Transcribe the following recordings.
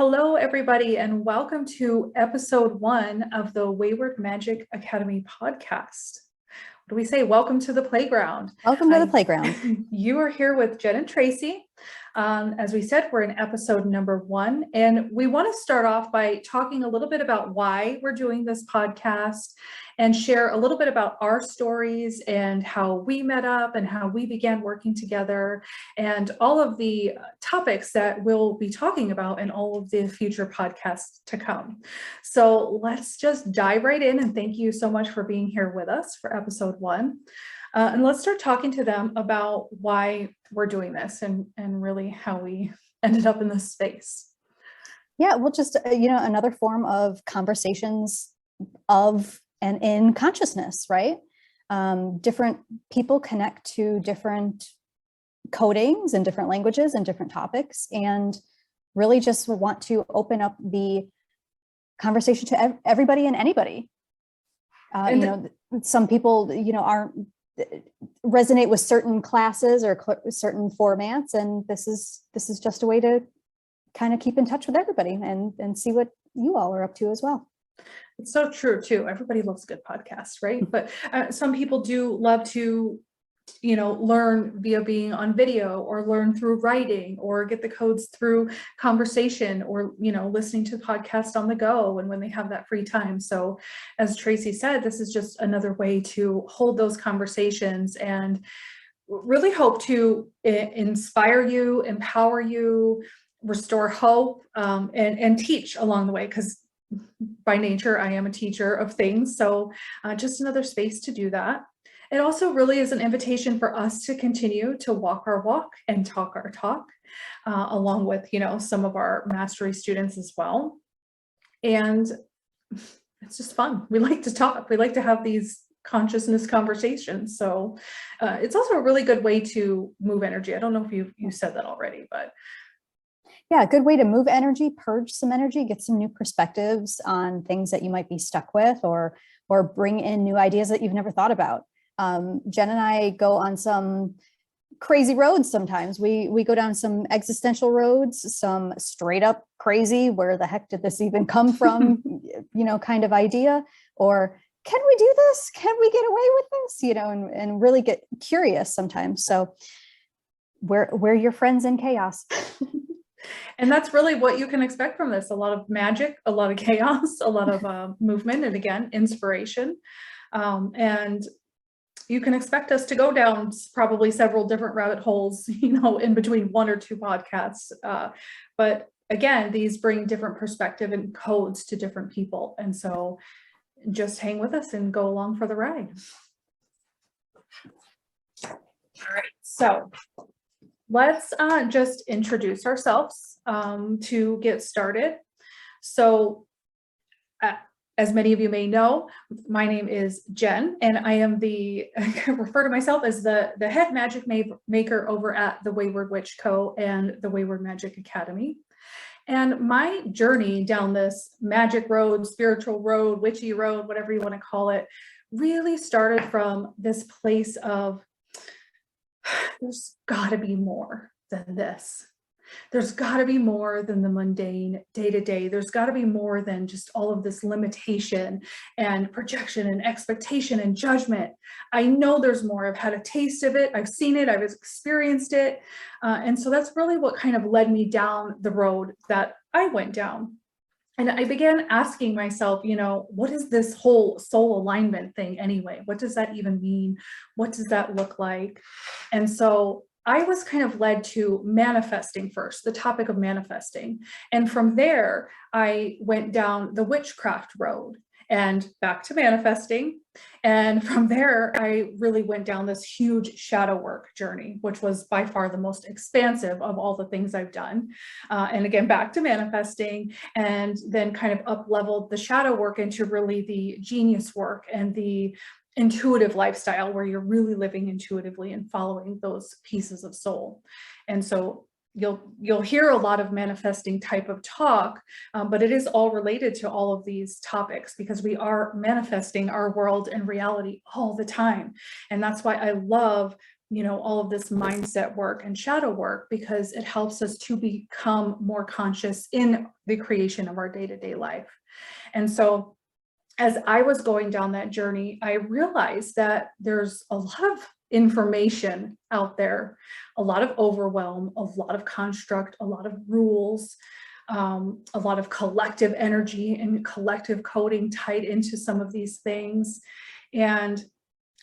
Hello, everybody, and welcome to episode 1 of the Wayward Magick Academy podcast. What do we say? Welcome to the playground. Welcome to the playground. You are here with Jen and Tracy. As we said, we're in episode number 1, and we want to start off by talking a little bit about why we're doing this podcast and share a little bit about our stories and how we met up and how we began working together and all of the topics that we'll be talking about in all of the future podcasts to come. So let's just dive right in, and thank you so much for being here with us for episode 1. And let's start talking to them about why we're doing this and really how we ended up in this space. Yeah, well, just, another form of conversations of and in consciousness, right? Different people connect to different codings and different languages and different topics, and really just want to open up the conversation to everybody and anybody. Some people, aren't resonate with certain classes or certain formats, and this is just a way to kind of keep in touch with everybody and see what you all are up to as well. It's so true too. Everybody loves good podcasts, right? But some people do love to learn via being on video, or learn through writing, or get the codes through conversation, or listening to podcasts on the go and when they have that free time. So as Tracy said, this is just another way to hold those conversations and really hope to inspire you, empower you, restore hope, and teach along the way, because by nature I am a teacher of things. So just another space to do that. It also really is an invitation for us to continue to walk our walk and talk our talk, along with, some of our mastery students as well. And it's just fun. We like to talk. We like to have these consciousness conversations. So it's also a really good way to move energy. I don't know if you said that already, but. Yeah, a good way to move energy, purge some energy, get some new perspectives on things that you might be stuck with, or bring in new ideas that you've never thought about. Jen and I go on some crazy roads sometimes. We go down some existential roads, some straight up crazy, where the heck did this even come from, kind of idea, or can we do this? Can we get away with this? And really get curious sometimes. So we're your friends in chaos. And that's really what you can expect from this. A lot of magic, a lot of chaos, a lot of movement, and again, inspiration. And you can expect us to go down probably several different rabbit holes, in between 1 or 2 podcasts. But again, these bring different perspective and codes to different people. And so just hang with us and go along for the ride. All right, so let's just introduce ourselves to get started. So as many of you may know, my name is Jen, and I am I refer to myself as the head magic maker over at the Wayward Witch Co. and the Wayward Magick Academy. And my journey down this magic road, spiritual road, witchy road, whatever you want to call it, really started from this place of, there's got to be more than this. There's got to be more than the mundane day-to-day. There's got to be more than just all of this limitation and projection and expectation and judgment. I know there's more. I've had a taste of it. I've seen it. I've experienced it. And so that's really what kind of led me down the road that I went down. And I began asking myself, what is this whole soul alignment thing anyway? What does that even mean? What does that look like? And so I was kind of led to manifesting first, the topic of manifesting. And from there, I went down the witchcraft road and back to manifesting. And from there, I really went down this huge shadow work journey, which was by far the most expansive of all the things I've done. And again, back to manifesting, and then kind of up-leveled the shadow work into really the genius work and the intuitive lifestyle, where you're really living intuitively and following those pieces of soul. And so you'll hear a lot of manifesting type of talk, but it is all related to all of these topics, because we are manifesting our world and reality all the time. And that's why I love all of this mindset work and shadow work, because it helps us to become more conscious in the creation of our day-to-day life. And so as I was going down that journey, I realized that there's a lot of information out there, a lot of overwhelm, a lot of construct, a lot of rules, a lot of collective energy and collective coding tied into some of these things. And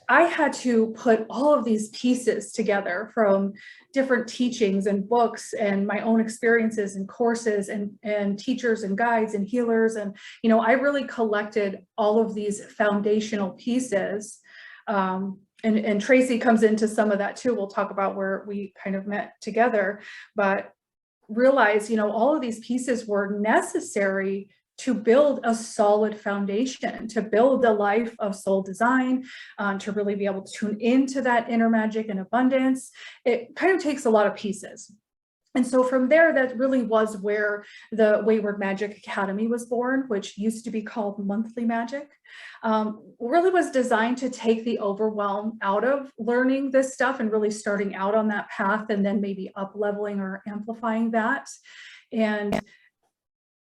I had to put all of these pieces together from different teachings and books and my own experiences and courses and teachers and guides and healers. And, I really collected all of these foundational pieces. And Tracy comes into some of that too. We'll talk about where we kind of met together, but realize, all of these pieces were necessary to build a solid foundation, to build a life of soul design, to really be able to tune into that inner magic and abundance. It kind of takes a lot of pieces. And so from there, that really was where the Wayward Magick Academy was born, which used to be called Monthly Magic. Really was designed to take the overwhelm out of learning this stuff and really starting out on that path, and then maybe up leveling or amplifying that. And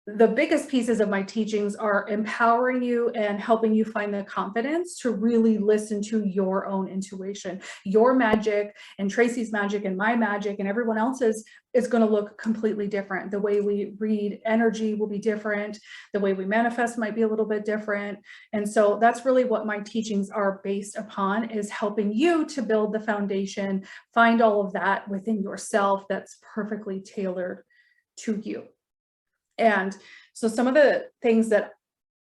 the biggest pieces of my teachings are empowering you and helping you find the confidence to really listen to your own intuition. Your magic and Tracy's magic and my magic and everyone else's is going to look completely different. The way we read energy will be different. The way we manifest might be a little bit different. And so that's really what my teachings are based upon, is helping you to build the foundation, find all of that within yourself that's perfectly tailored to you. And so some of the things that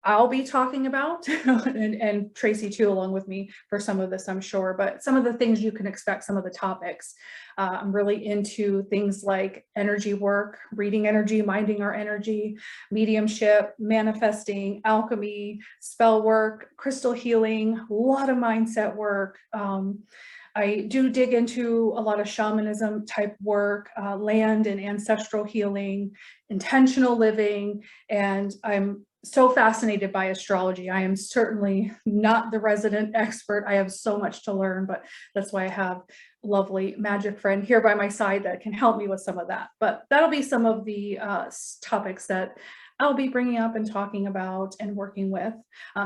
I'll be talking about, and Tracy too, along with me for some of this, I'm sure, but some of the things you can expect, some of the topics. I'm really into things like energy work, reading energy, minding our energy, mediumship, manifesting, alchemy, spell work, crystal healing, a lot of mindset work. I do dig into a lot of shamanism type work, land and ancestral healing, intentional living, and I'm so fascinated by astrology. I am certainly not the resident expert. I have so much to learn, but that's why I have a lovely magic friend here by my side that can help me with some of that. But that'll be some of the topics that I'll be bringing up and talking about and working with.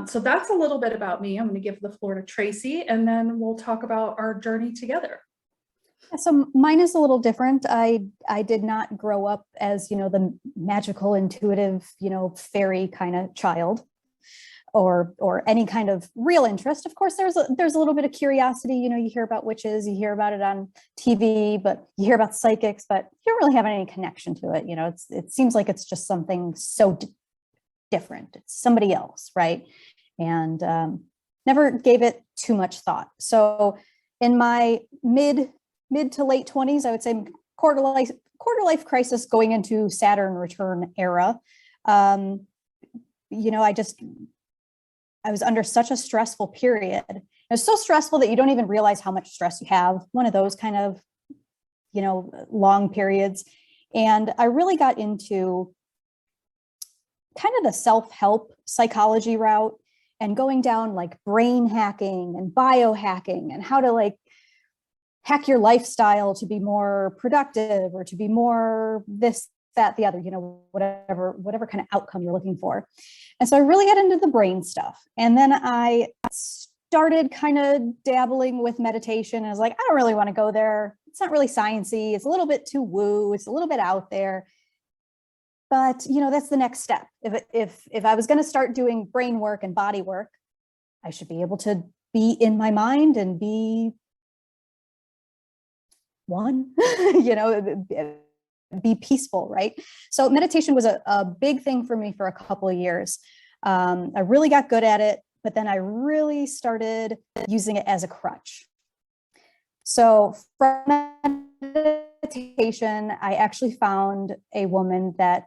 So that's a little bit about me. I'm going to give the floor to Tracy, and then we'll talk about our journey together. So mine is a little different. I did not grow up as, the magical, intuitive, fairy kind of child, or any kind of real interest. Of course, there's a little bit of curiosity. You hear about witches, you hear about it on TV, but you hear about psychics, but you don't really have any connection to it. It seems like it's just something so different. It's somebody else, right? And never gave it too much thought. So in my mid to late 20s, I would say quarter life crisis going into Saturn return era. I was under such a stressful period. It was so stressful that you don't even realize how much stress you have. One of those kind of, long periods. And I really got into kind of the self-help psychology route and going down like brain hacking and biohacking and how to hack your lifestyle to be more productive or to be more this, that, the other, whatever kind of outcome you're looking for. And so I really got into the brain stuff. And then I started kind of dabbling with meditation. I was like, I don't really want to go there. It's not really sciencey. It's a little bit too woo. It's a little bit out there. But, that's the next step. If I was going to start doing brain work and body work, I should be able to be in my mind and be one, be peaceful, right? So meditation was a big thing for me for a couple of years. I really got good at it, but then I really started using it as a crutch. So from meditation, I actually found a woman that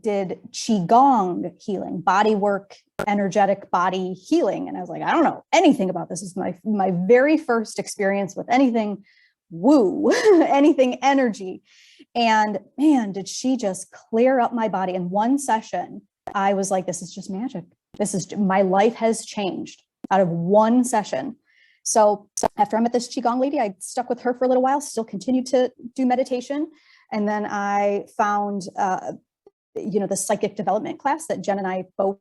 did Qigong healing, body work, energetic body healing. And I was like, I don't know anything about this. This is my very first experience with anything woo, anything energy. And man, did she just clear up my body in one session. I was like, this is just magic. My life has changed out of one session. So after I met this Qigong lady, I stuck with her for a little while, still continued to do meditation. And then I found, the psychic development class that Jen and I both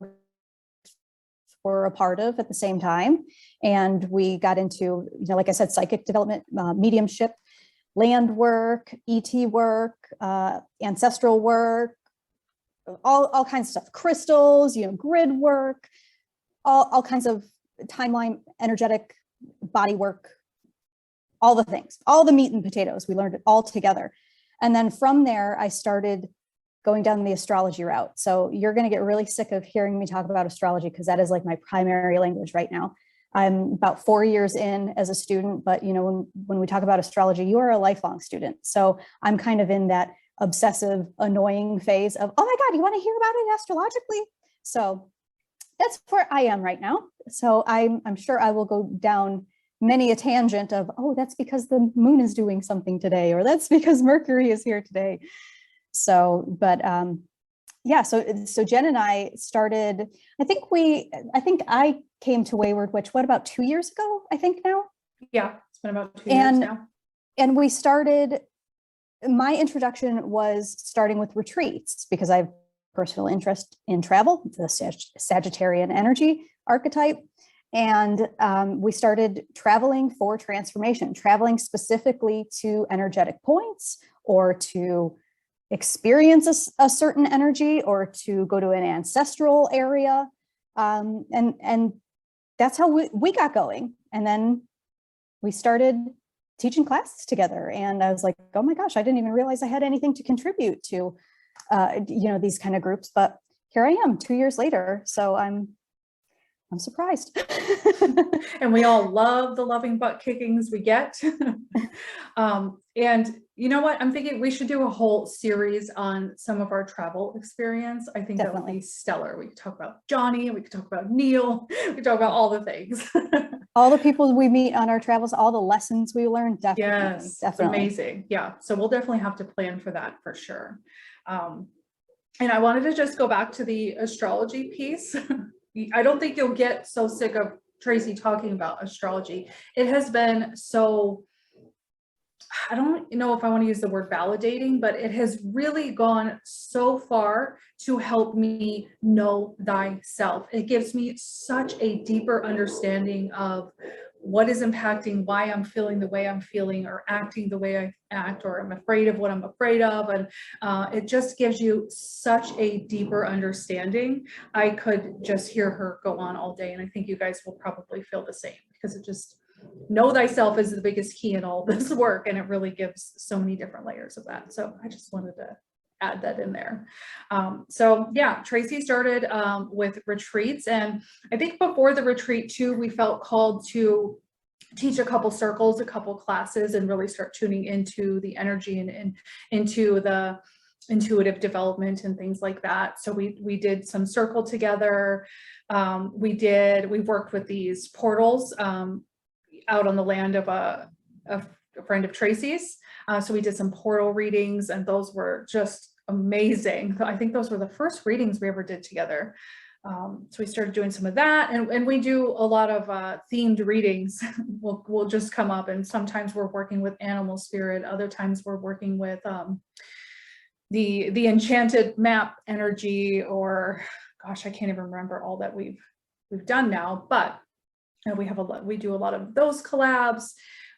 were a part of at the same time. And we got into, like I said, psychic development, mediumship, land work, ET work, ancestral work, all kinds of stuff, crystals, grid work, all kinds of timeline, energetic body work, all the things, all the meat and potatoes. We learned it all together. And then from there, I started going down the astrology route. So you're going to get really sick of hearing me talk about astrology because that is like my primary language right now. I'm about 4 years in as a student, but when we talk about astrology, you are a lifelong student. So I'm kind of in that obsessive, annoying phase of, oh my God, you want to hear about it astrologically? So that's where I am right now. So I'm sure I will go down many a tangent of, oh, that's because the moon is doing something today, or that's because Mercury is here today. So, but so Jen and I started, I think I came to Wayward Witch, what, about 2 years ago, I think now? Yeah, it's been about 2 years now. And we started, my introduction was starting with retreats because I have personal interest in travel, the Sagittarian energy archetype. And we started traveling for transformation, traveling specifically to energetic points or to experience a certain energy or to go to an ancestral area. And that's how we got going. And then we started teaching classes together. And I was like, oh my gosh, I didn't even realize I had anything to contribute to, these kind of groups. But here I am 2 years later. So I'm surprised. And we all love the loving butt kickings we get. And you know what? I'm thinking we should do a whole series on some of our travel experience. I think that would be stellar. We could talk about Johnny, we could talk about Neil, we could talk about all the things. All the people we meet on our travels, all the lessons we learned. Definitely. Yes, definitely. Amazing. Yeah. So we'll definitely have to plan for that for sure. And I wanted to just go back to the astrology piece. I don't think you'll get so sick of Tracy talking about astrology. It has been so, I don't know if I want to use the word validating, but it has really gone so far to help me know thyself. It gives me such a deeper understanding of what is impacting why I'm feeling the way I'm feeling or acting the way I act, or I'm afraid of what I'm afraid of. And it just gives you such a deeper understanding. I could just hear her go on all day. And I think you guys will probably feel the same, because it just, know thyself is the biggest key in all this work. And it really gives so many different layers of that. So I just wanted to add that in there. So yeah, Tracy started with retreats. And I think before the retreat too, we felt called to teach a couple circles, a couple classes, and really start tuning into the energy and into the intuitive development and things like that. So we did some circle together. We worked with these portals out on the land of a friend of Tracy's. So we did some portal readings, and those were just amazing. I think those were the first readings we ever did together. So we started doing some of that, and we do a lot of themed readings. We'll just come up, and sometimes we're working with animal spirit, other times we're working with the enchanted map energy, or gosh, I can't even remember all that we've done now, but we do a lot of those collabs.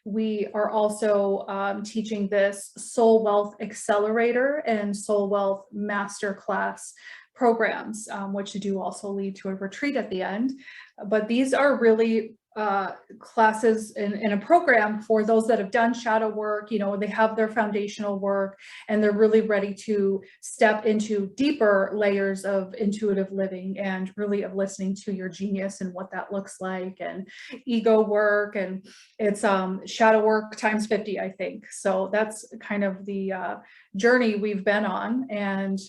We are also teaching this Soul Wealth Accelerator and Soul Wealth Masterclass programs, which do also lead to a retreat at the end. But these are really classes in a program for those that have done shadow work. They have their foundational work, and they're really ready to step into deeper layers of intuitive living and really of listening to your genius and what that looks like, and ego work. And it's shadow work times 50, I think. So that's kind of the journey we've been on, and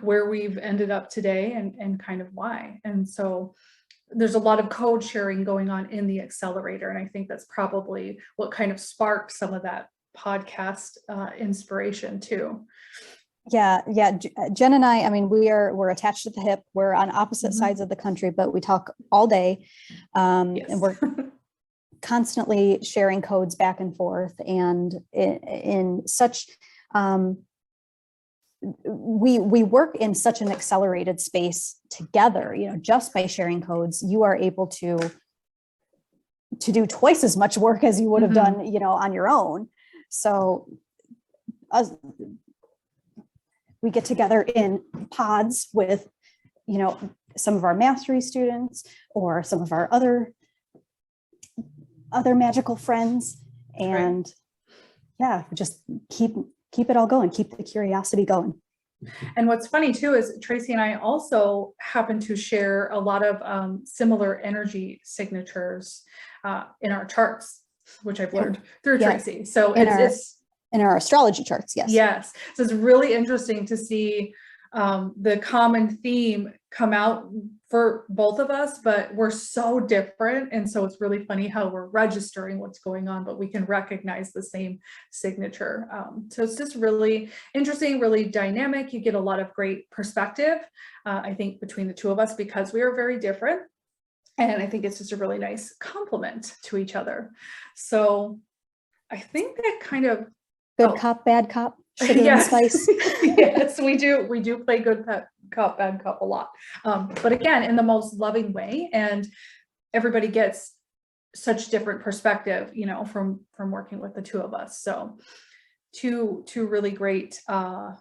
where we've ended up today, and kind of why. And so there's a lot of code sharing going on in the accelerator. And I think that's probably what kind of sparked some of that podcast inspiration too. Yeah. Jen and I mean, we're attached at the hip. We're on opposite sides of the country, but we talk all day. Yes. And constantly sharing codes back and forth, and in such, we work in such an accelerated space together. Just by sharing codes, you are able to do twice as much work as you would have done, on your own. So we get together in pods with, some of our mastery students or some of our other magical friends, and just keep it all going, keep the curiosity going. And what's funny too is Tracy and I also happen to share a lot of similar energy signatures in our charts, which I've learned through Tracy. So it's in our astrology charts. Yes. So it's really interesting to see the common theme come out for both of us, but we're so different. And so it's really funny how we're registering what's going on, but we can recognize the same signature. So it's just really interesting, really dynamic. You get a lot of great perspective, I think, between the two of us, because we are very different. And I think it's just a really nice compliment to each other. So I think that kind of good cop, bad cop, sugar and spice. Yes, we do play good cop, bad cop a lot. But again, in the most loving way, and everybody gets such different perspective, from working with the two of us. So two really great, what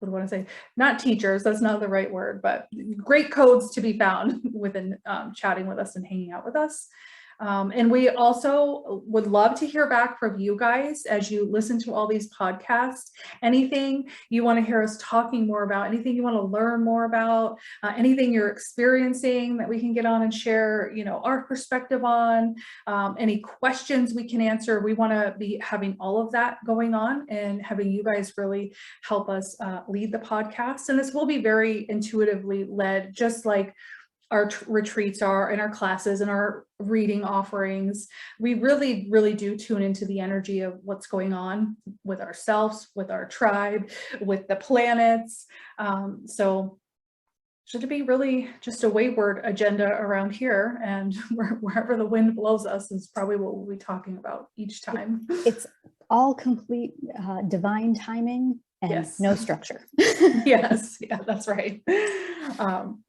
do I want to say? Not teachers, that's not the right word, but great codes to be found within chatting with us and hanging out with us. And we also would love to hear back from you guys as you listen to all these podcasts. Anything you want to hear us talking more about, anything you want to learn more about, anything you're experiencing that we can get on and share, our perspective on, any questions we can answer. We want to be having all of that going on and having you guys really help us lead the podcast. And this will be very intuitively led, just like our retreats are, and our classes and our reading offerings. We really, really do tune into the energy of what's going on with ourselves, with our tribe, with the planets. So should be really just a wayward agenda around here, and wherever the wind blows us is probably what we'll be talking about each time. It's all complete divine timing and no structure. Yes, yeah, that's right.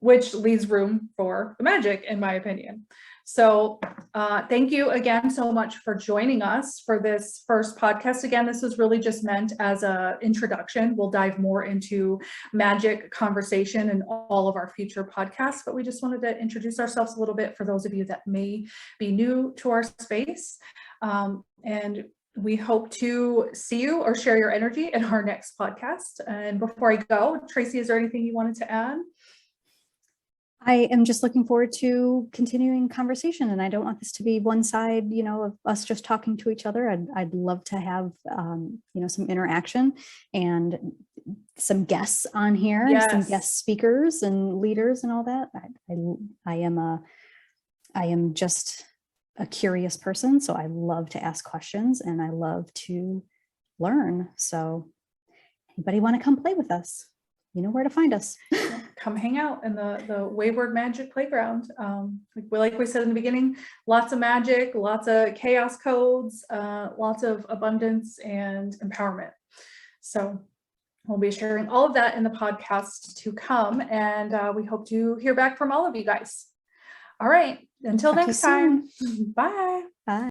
Which leaves room for the magic, in my opinion. So thank you again so much for joining us for this first podcast. Again, this was really just meant as an introduction. We'll dive more into magic conversation in all of our future podcasts, but we just wanted to introduce ourselves a little bit for those of you that may be new to our space. And we hope to see you or share your energy in our next podcast. And before I go, Tracy, is there anything you wanted to add? I am just looking forward to continuing conversation, and I don't want this to be one side, of us just talking to each other. I'd love to have, some interaction and some guests on here, some guest speakers and leaders and all that. I am just a curious person, so I love to ask questions and I love to learn. So anybody want to come play with us? You know where to find us. Come hang out in the Wayward Magick playground. Like we said in the beginning, lots of magic, lots of chaos codes, lots of abundance and empowerment. So we'll be sharing all of that in the podcast to come, and we hope to hear back from all of you guys. All right, until next time. Bye. Bye.